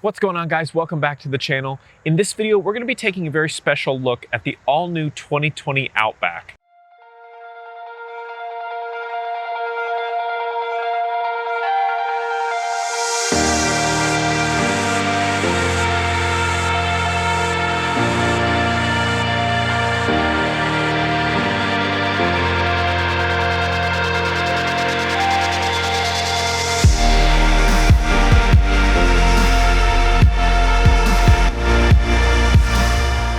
What's going on, guys? Welcome back to the channel. In this video, we're going to be taking a very special look at the all-new 2020 Outback.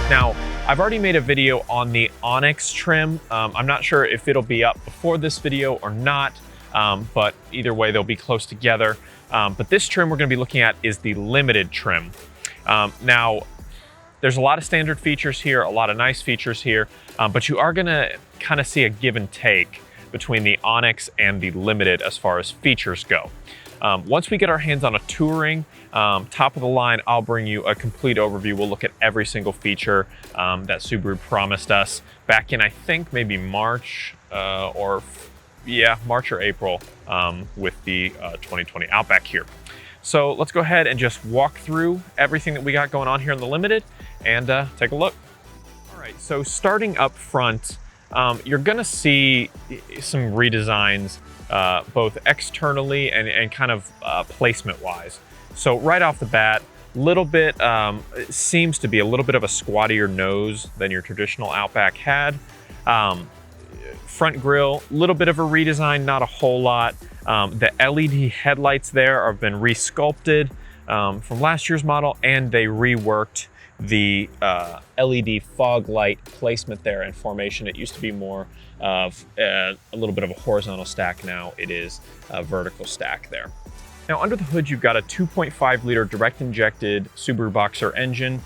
Now, I've already made a video on the Onyx trim. I'm not sure if it'll be up before this video or not, but either way, they'll be close together. But this trim we're gonna be looking at is the Limited trim. Now, there's a lot of standard features here, a lot of nice features here, but you are gonna kind of see a give and take between the Onyx and the Limited as far as features go. Once we get our hands on a Touring, top of the line, I'll bring you a complete overview. We'll look at every single feature that Subaru promised us back in, I think, maybe March or April with the 2020 Outback here. So let's go ahead and just walk through everything that we got going on here in the Limited and take a look. All right, so starting up front, you're gonna see some redesigns both externally and kind of placement-wise. So right off the bat, little bit, it seems to be a little bit of a squattier nose than your traditional Outback had. Front grille, little bit of a redesign, not a whole lot. The LED headlights there have been resculpted from last year's model, and they reworked the LED fog light placement there and formation. It used to be more of a little bit of a horizontal stack. Now it is a vertical stack there. Now under the hood, you've got a 2.5 liter direct injected Subaru Boxer engine.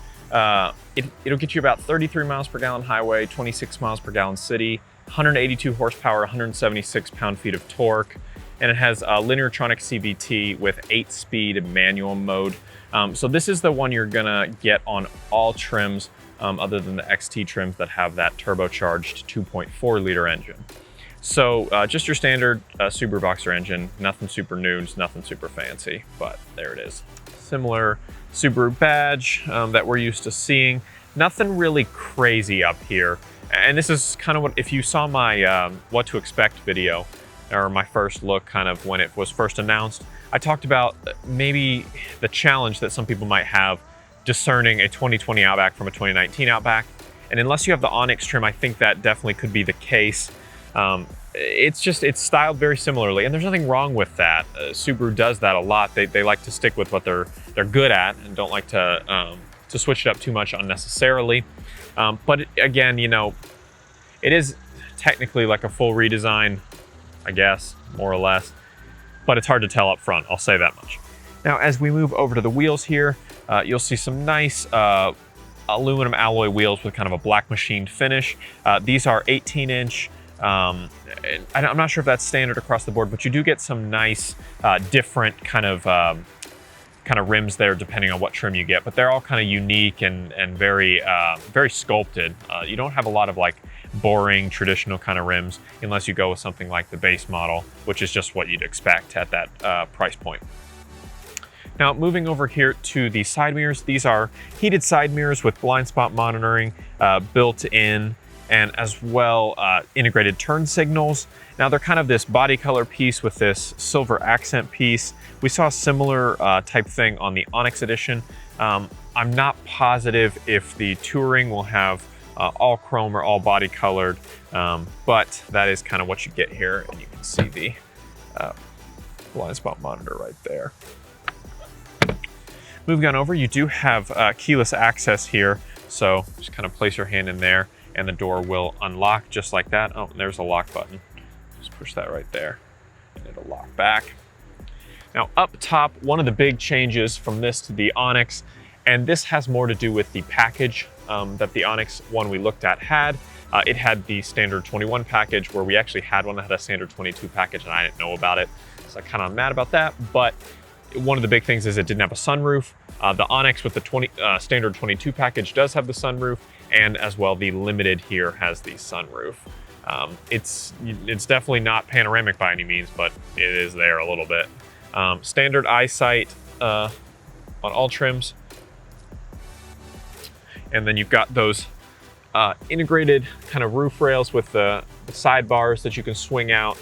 It'll get you about 33 miles per gallon highway, 26 miles per gallon city, 182 horsepower, 176 pound-feet of torque. And it has a Lineartronic CVT with 8-speed manual mode. So this is the one you're gonna get on all trims other than the XT trims that have that turbocharged 2.4 liter engine. So just your standard Subaru Boxer engine, nothing super new, nothing super fancy, but there it is. Similar Subaru badge that we're used to seeing. Nothing really crazy up here. And this is kind of what, if you saw my what to expect video, or my first look kind of when it was first announced, I talked about maybe the challenge that some people might have discerning a 2020 Outback from a 2019 Outback. And unless you have the Onyx trim, I think that definitely could be the case. It's styled very similarly, and there's nothing wrong with that. Subaru does that a lot. They like to stick with what they're good at and don't like to switch it up too much unnecessarily. But again, you know, it is technically like a full redesign, I guess, more or less, but it's hard to tell up front, I'll say that much. Now, as we move over to the wheels here, you'll see some nice aluminum alloy wheels with kind of a black machined finish. These are 18-inch. I'm not sure if that's standard across the board, but you do get some nice different kind of rims there depending on what trim you get, but they're all kind of unique and very sculpted. You don't have a lot of like boring traditional kind of rims unless you go with something like the base model, which is just what you'd expect at that price point. Now, moving over here to the side mirrors, these are heated side mirrors with blind spot monitoring built in, and as well integrated turn signals. Now they're kind of this body color piece with this silver accent piece. We saw a similar type thing on the Onyx edition. I'm not positive if the Touring will have all chrome or all body colored, but that is kind of what you get here, and you can see the blind spot monitor right there. Moving on over, you do have keyless access here, so just kind of place your hand in there and the door will unlock just like that. Oh, there's a lock button. Just push that right there and it'll lock back. Now up top, one of the big changes from this to the Onyx, and this has more to do with the package that the Onyx one we looked at had. It had the standard 21 package, where we actually had one that had a standard 22 package and I didn't know about it. So I'm kind of mad about that, but one of the big things is it didn't have a sunroof. The Onyx with the standard 22 package does have the sunroof, and as well the Limited here has the sunroof. It's definitely not panoramic by any means, but it is there a little bit. Standard eyesight on all trims. And then you've got those integrated kind of roof rails with the sidebars that you can swing out.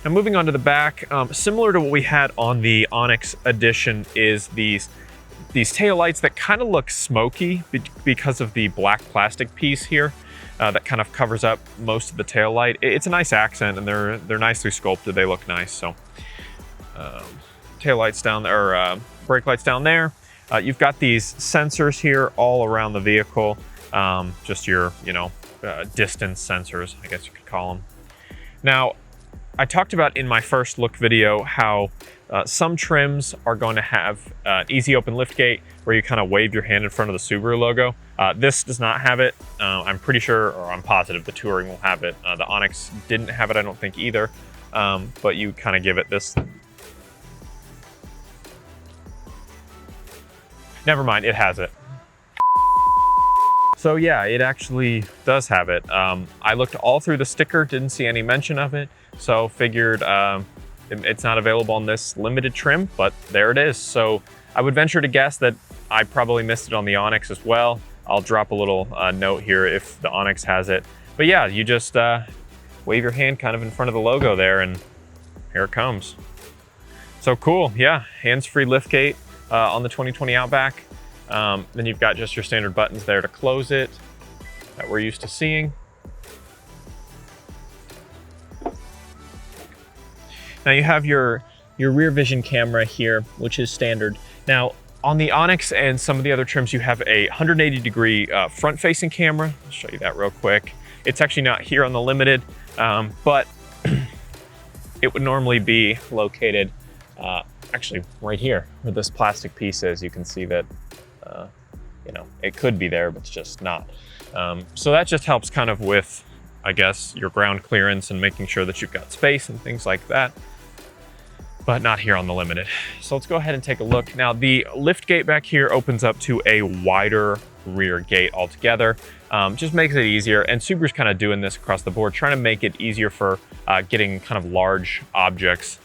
Now moving on to the back, similar to what we had on the Onyx Edition is these taillights that kind of look smoky because of the black plastic piece here that kind of covers up most of the taillight. It's a nice accent, and they're nicely sculpted. They look nice. So taillights down there, or brake lights down there. You've got these sensors here all around the vehicle, just your, distance sensors, I guess you could call them. Now, I talked about in my first look video how some trims are going to have an easy open liftgate where you kind of wave your hand in front of the Subaru logo. This does not have it. I'm pretty sure, or I'm positive the Touring will have it. The Onyx didn't have it, I don't think either, but you kind of give it this. Never mind, it has it. So yeah, it actually does have it. I looked all through the sticker, didn't see any mention of it, so figured it's not available on this limited trim, but there it is. So I would venture to guess that I probably missed it on the Onyx as well. I'll drop a little note here if the Onyx has it. But yeah, you just wave your hand kind of in front of the logo there, and here it comes. So cool, yeah, hands-free liftgate on the 2020 Outback. Then you've got just your standard buttons there to close it that we're used to seeing. Now you have your rear vision camera here, which is standard. Now on the Onyx and some of the other trims, you have a 180-degree front-facing camera. I'll show you that real quick. It's actually not here on the Limited, but it would normally be located actually right here where this plastic piece is. You can see that it could be there, but it's just not. So that just helps kind of with, I guess, your ground clearance and making sure that you've got space and things like that, but not here on the Limited. So let's go ahead and take a look. Now the lift gate back here opens up to a wider rear gate altogether. Just makes it easier, and Subaru's kind of doing this across the board, trying to make it easier for getting kind of large objects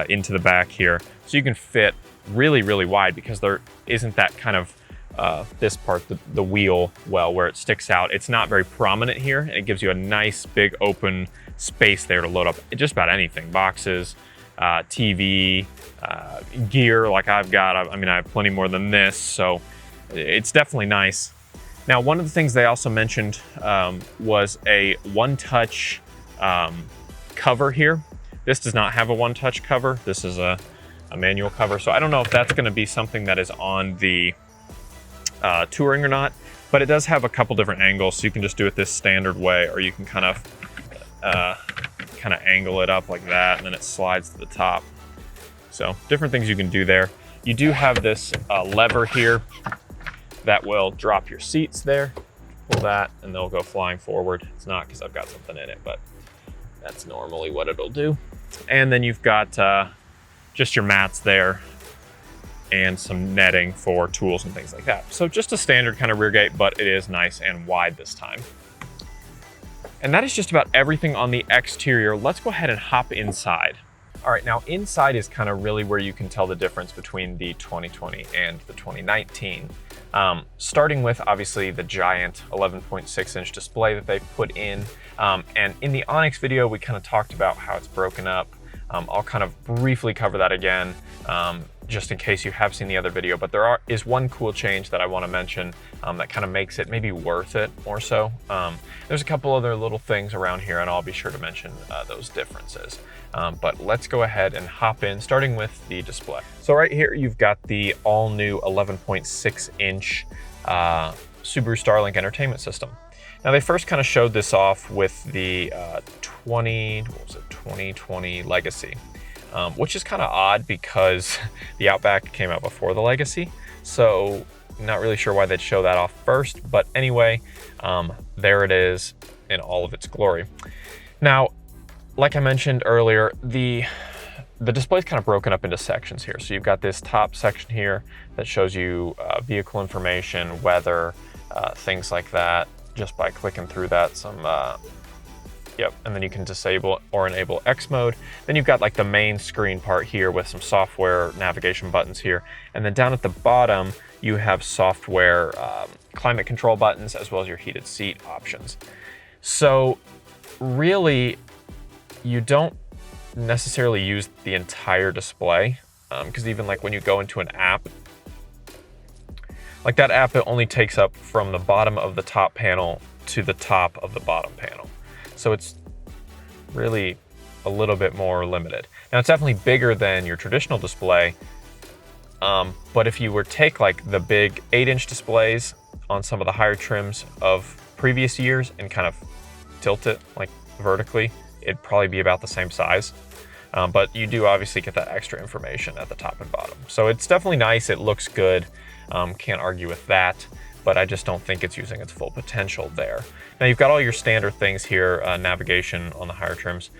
into the back here. So you can fit really, really wide because there isn't that kind of this part, the wheel well, where it sticks out. It's not very prominent here, and it gives you a nice big open space there to load up just about anything. Boxes, TV, gear like I've got. I mean, I have plenty more than this, so it's definitely nice. Now, one of the things they also mentioned was a one-touch cover here. This does not have a one-touch cover. This is a manual cover, so I don't know if that's going to be something that is on the Touring or not, but it does have a couple different angles, so you can just do it this standard way, or you can kind of angle it up like that, and then it slides to the top. So different things you can do there. You do have this lever here that will drop your seats there. Pull that and they'll go flying forward. It's not because I've got something in it, but that's normally what it'll do. And then you've got just your mats there and some netting for tools and things like that. So just a standard kind of rear gate, but it is nice and wide this time. And that is just about everything on the exterior. Let's go ahead and hop inside. All right, now inside is kind of really where you can tell the difference between the 2020 and the 2019. Starting with obviously the giant 11.6-inch display that they put in. And in the Onyx video, we kind of talked about how it's broken up. I'll kind of briefly cover that again, just in case you have seen the other video, but there is one cool change that I want to mention that kind of makes it maybe worth it more so. There's a couple other little things around here, and I'll be sure to mention those differences. But let's go ahead and hop in, starting with the display. So right here, you've got the all-new 11.6-inch Subaru Starlink entertainment system. Now, they first kind of showed this off with the 2020 Legacy, which is kind of odd because the Outback came out before the Legacy. So not really sure why they'd show that off first, but anyway, there it is in all of its glory. Now, like I mentioned earlier, the display is kind of broken up into sections here. So you've got this top section here that shows you vehicle information, weather, things like that. Just by clicking through that, some Yep, and then you can disable or enable X mode. Then you've got like the main screen part here with some software navigation buttons here. And then down at the bottom, you have software climate control buttons as well as your heated seat options. So really, you don't necessarily use the entire display because even like when you go into an app, like that app, it only takes up from the bottom of the top panel to the top of the bottom panel. So it's really a little bit more limited. Now it's definitely bigger than your traditional display, but if you were to take like the big 8-inch displays on some of the higher trims of previous years and kind of tilt it like vertically, it'd probably be about the same size. But you do obviously get that extra information at the top and bottom. So it's definitely nice, it looks good, can't argue with that, but I just don't think it's using its full potential there. Now you've got all your standard things here, navigation on the higher trims,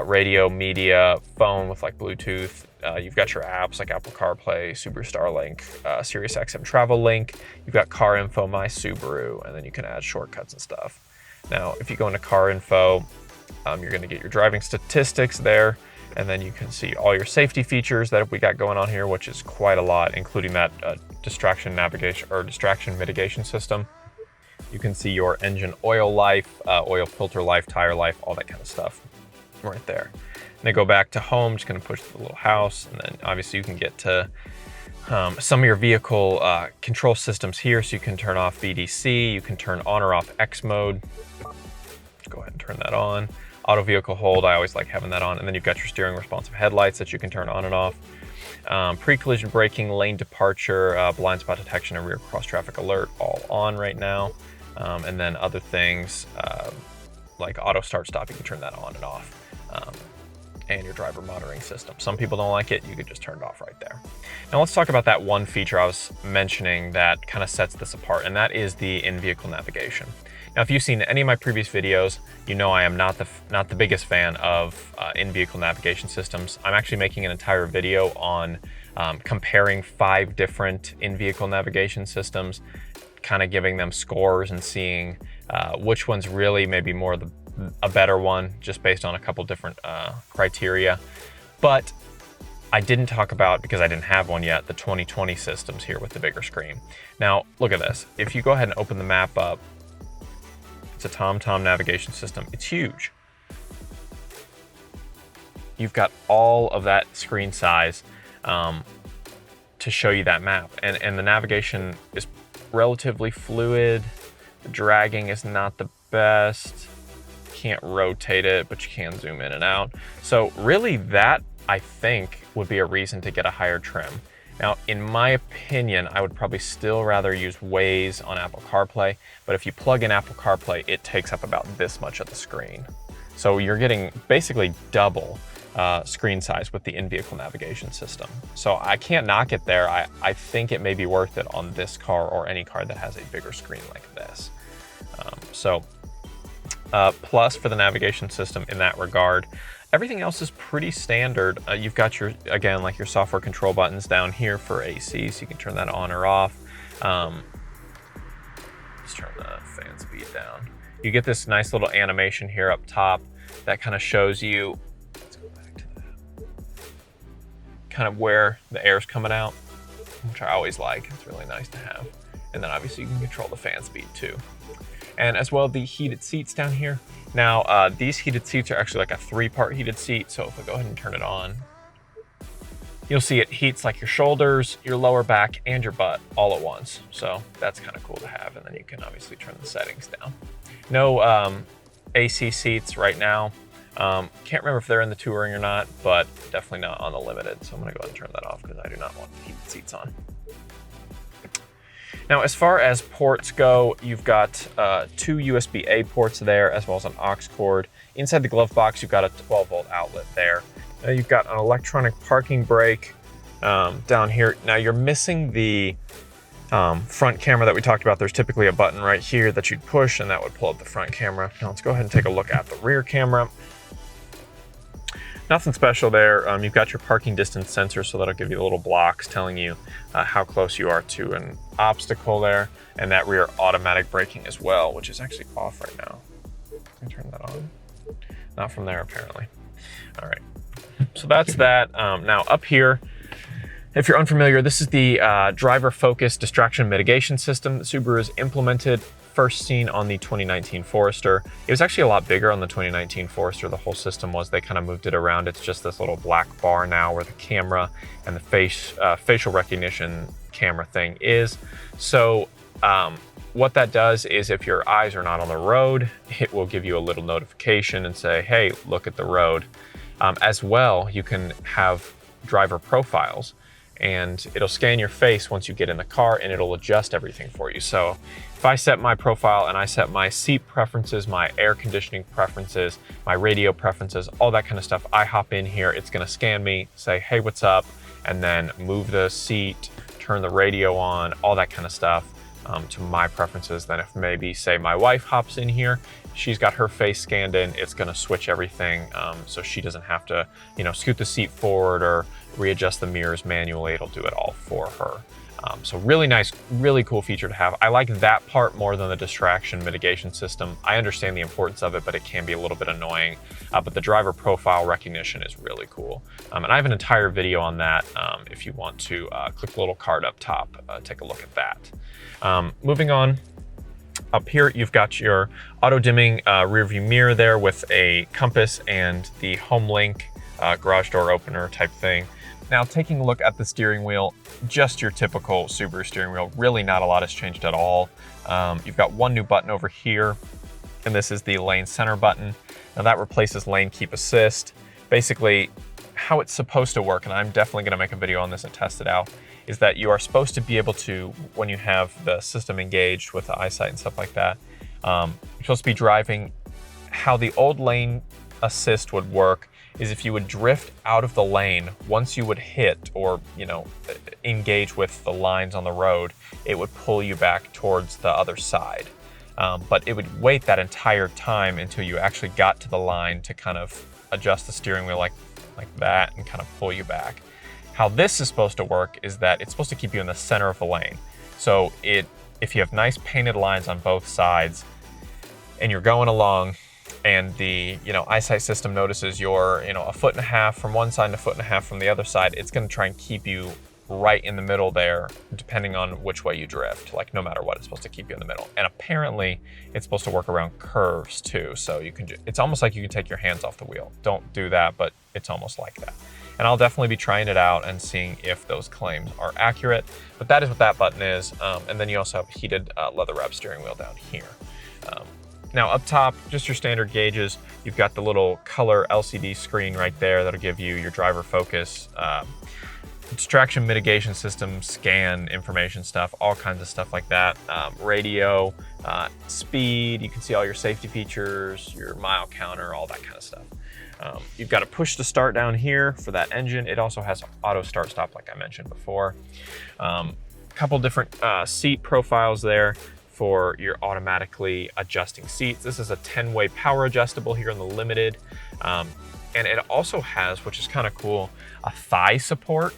radio, media, phone with like Bluetooth. You've got your apps like Apple CarPlay, Subaru Starlink, Sirius XM Travel Link. You've got Car Info, My Subaru, and then you can add shortcuts and stuff. Now, if you go into Car Info, you're gonna get your driving statistics there, and then you can see all your safety features that we got going on here, which is quite a lot, including that distraction navigation or distraction mitigation system. You can see your engine oil life, oil filter life, tire life, all that kind of stuff right there. And then go back to home, just gonna push the little house, and then obviously you can get to some of your vehicle control systems here. So you can turn off VDC, you can turn on or off X mode. Go ahead and turn that on. Auto vehicle hold, I always like having that on. And then you've got your steering responsive headlights that you can turn on and off. Pre-collision braking, lane departure, blind spot detection, and rear cross traffic alert all on right now. And then other things like auto start stop, you can turn that on and off. And your driver monitoring system. Some people don't like it, you could just turn it off right there. Now let's talk about that one feature I was mentioning that kind of sets this apart, and that is the in-vehicle navigation. Now, if you've seen any of my previous videos, you know I am not the biggest fan of in-vehicle navigation systems. I'm actually making an entire video on comparing 5 different in-vehicle navigation systems, kind of giving them scores and seeing which one's really maybe more a better one, just based on a couple different criteria. But I didn't talk about, because I didn't have one yet, the 2020 systems here with the bigger screen. Now, look at this. If you go ahead and open the map up, it's a TomTom navigation system. It's huge. You've got all of that screen size to show you that map. And the navigation is relatively fluid. The dragging is not the best. Can't rotate it, but you can zoom in and out. So really that, I think, would be a reason to get a higher trim. Now, in my opinion, I would probably still rather use Waze on Apple CarPlay, but if you plug in Apple CarPlay, it takes up about this much of the screen. So you're getting basically double screen size with the in-vehicle navigation system. So I can't knock it there. I think it may be worth it on this car or any car that has a bigger screen like this. Plus for the navigation system in that regard. Everything else is pretty standard. You've got your, again, like your software control buttons down here for AC, so you can turn that on or off. Let's turn the fan speed down. You get this nice little animation here up top that kind of shows you, let's go back to that, kind of where the air's coming out, which I always like. It's really nice to have. And then obviously you can control the fan speed too. And as well, the heated seats down here. Now, these heated seats are actually like a 3-part heated seat. So if I go ahead and turn it on, you'll see it heats like your shoulders, your lower back, and your butt all at once. So that's kind of cool to have. And then you can obviously turn the settings down. No AC seats right now. Can't remember if they're in the Touring or not, but definitely not on the Limited. So I'm gonna go ahead and turn that off because I do not want the heated seats on. Now, as far as ports go, you've got 2 USB-A ports there, as well as an aux cord. Inside the glove box, you've got a 12-volt outlet there. You've got an electronic parking brake down here. Now, you're missing the front camera that we talked about. There's typically a button right here that you'd push, and that would pull up the front camera. Now, let's go ahead and take a look at the rear camera. Nothing special there. You've got your parking distance sensor, so that'll give you little blocks telling you how close you are to an obstacle there, and that rear automatic braking as well, which is actually off right now. Let me turn that on. Not from there, apparently. All right, so that's that. Now up here, if you're unfamiliar, this is the driver-focused distraction mitigation system that Subaru has implemented, first seen on the 2019 Forester. It was actually a lot bigger on the 2019 Forester. The whole system was, they kind of moved it around. It's just this little black bar now where the camera and the facial recognition camera thing is. So what that does is if your eyes are not on the road, it will give you a little notification and say, hey, look at the road. As well, you can have driver profiles, and it'll scan your face once you get in the car and it'll adjust everything for you. So if I set my profile and I set my seat preferences, my air conditioning preferences, my radio preferences, all that kind of stuff, I hop in here, it's gonna scan me, say, hey, what's up? And then move the seat, turn the radio on, all that kind of stuff to my preferences. Then if maybe, say, my wife hops in here, she's got her face scanned in, it's gonna switch everything so she doesn't have to, scoot the seat forward or readjust the mirrors manually. It'll do it all for her. So really nice, really cool feature to have. I like that part more than the distraction mitigation system. I understand the importance of it, but it can be a little bit annoying. But the driver profile recognition is really cool. And I have an entire video on that. If you want to click the little card up top, take a look at that. Moving on, up here, you've got your auto dimming rear view mirror there with a compass and the home link garage door opener type thing. Now, taking a look at the steering wheel, just your typical Subaru steering wheel, really not a lot has changed at all. You've got one new button over here, and this is the lane center button. Now that replaces lane keep assist. Basically, how it's supposed to work, and I'm definitely gonna make a video on this and test it out, is that you are supposed to be able to, when you have the system engaged with the eyesight and stuff like that, you're supposed to be driving. How the old lane assist would work is if you would drift out of the lane, once you would hit or engage with the lines on the road, it would pull you back towards the other side. But it would wait that entire time until you actually got to the line to kind of adjust the steering wheel like that and kind of pull you back. How this is supposed to work is that it's supposed to keep you in the center of the lane. So if you have nice painted lines on both sides and you're going along, and the eyesight system notices you're 1.5 feet from one side and 1.5 feet from the other side, it's going to try and keep you right in the middle there, depending on which way you drift. Like, no matter what, it's supposed to keep you in the middle. And apparently it's supposed to work around curves too, so you can it's almost like you can take your hands off the wheel. Don't do that, but it's almost like that. And I'll definitely be trying it out and seeing if those claims are accurate. But that is what that button is. And then you also have heated leather wrap steering wheel down here. Now up top, just your standard gauges. You've got the little color LCD screen right there that'll give you your driver focus, distraction mitigation system, scan information stuff, all kinds of stuff like that. Radio, speed, you can see all your safety features, your mile counter, all that kind of stuff. You've got a push to start down here for that engine. It also has auto start stop like I mentioned before. Couple different seat profiles there for your automatically adjusting seats. This is a 10-way power adjustable here in the Limited. And it also has, which is kind of cool, a thigh support.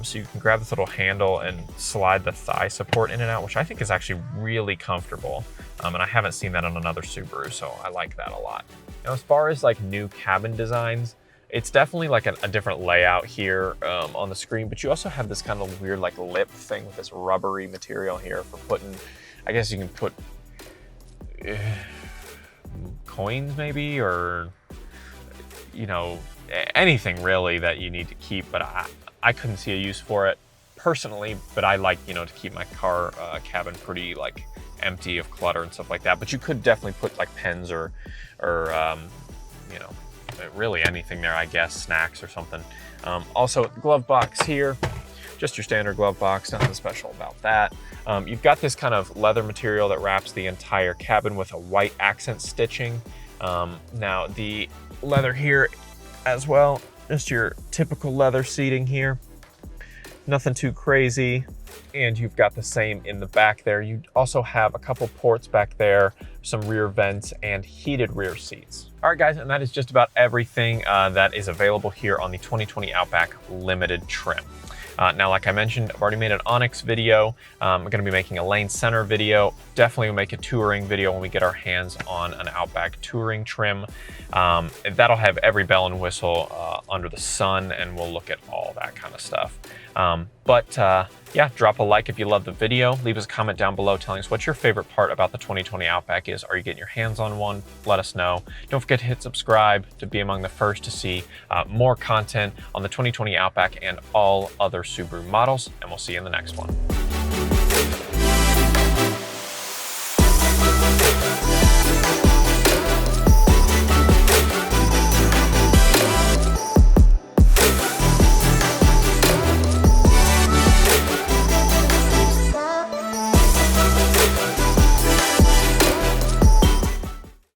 So you can grab this little handle and slide the thigh support in and out, which I think is actually really comfortable. And I haven't seen that on another Subaru, so I like that a lot. Now, as far as like new cabin designs, it's definitely like a different layout here on the screen, but you also have this kind of weird like lip thing with this rubbery material here for putting, I guess you can put coins maybe, or anything really that you need to keep, but I couldn't see a use for it personally, but I like, to keep my car cabin pretty like empty of clutter and stuff like that. But you could definitely put like pens or really anything there, I guess, snacks or something. Also, glove box here, just your standard glove box, nothing special about that. You've got this kind of leather material that wraps the entire cabin with a white accent stitching. Now the leather here as well, just your typical leather seating here, nothing too crazy. And you've got the same in the back there. You also have a couple ports back there, some rear vents, and heated rear seats. All right, guys, and that is just about everything that is available here on the 2020 Outback Limited trim. Now, like I mentioned, I've already made an Onyx video. I'm going to be making a lane center video. Definitely will make a touring video when we get our hands on an Outback touring trim. That'll have every bell and whistle under the sun, and we'll look at all that kind of stuff. Yeah, drop a like if you love the video. Leave us a comment down below telling us what your favorite part about the 2020 Outback is. Are you getting your hands on one? Let us know. Don't forget to hit subscribe to be among the first to see more content on the 2020 Outback and all other Subaru models, and we'll see you in the next one.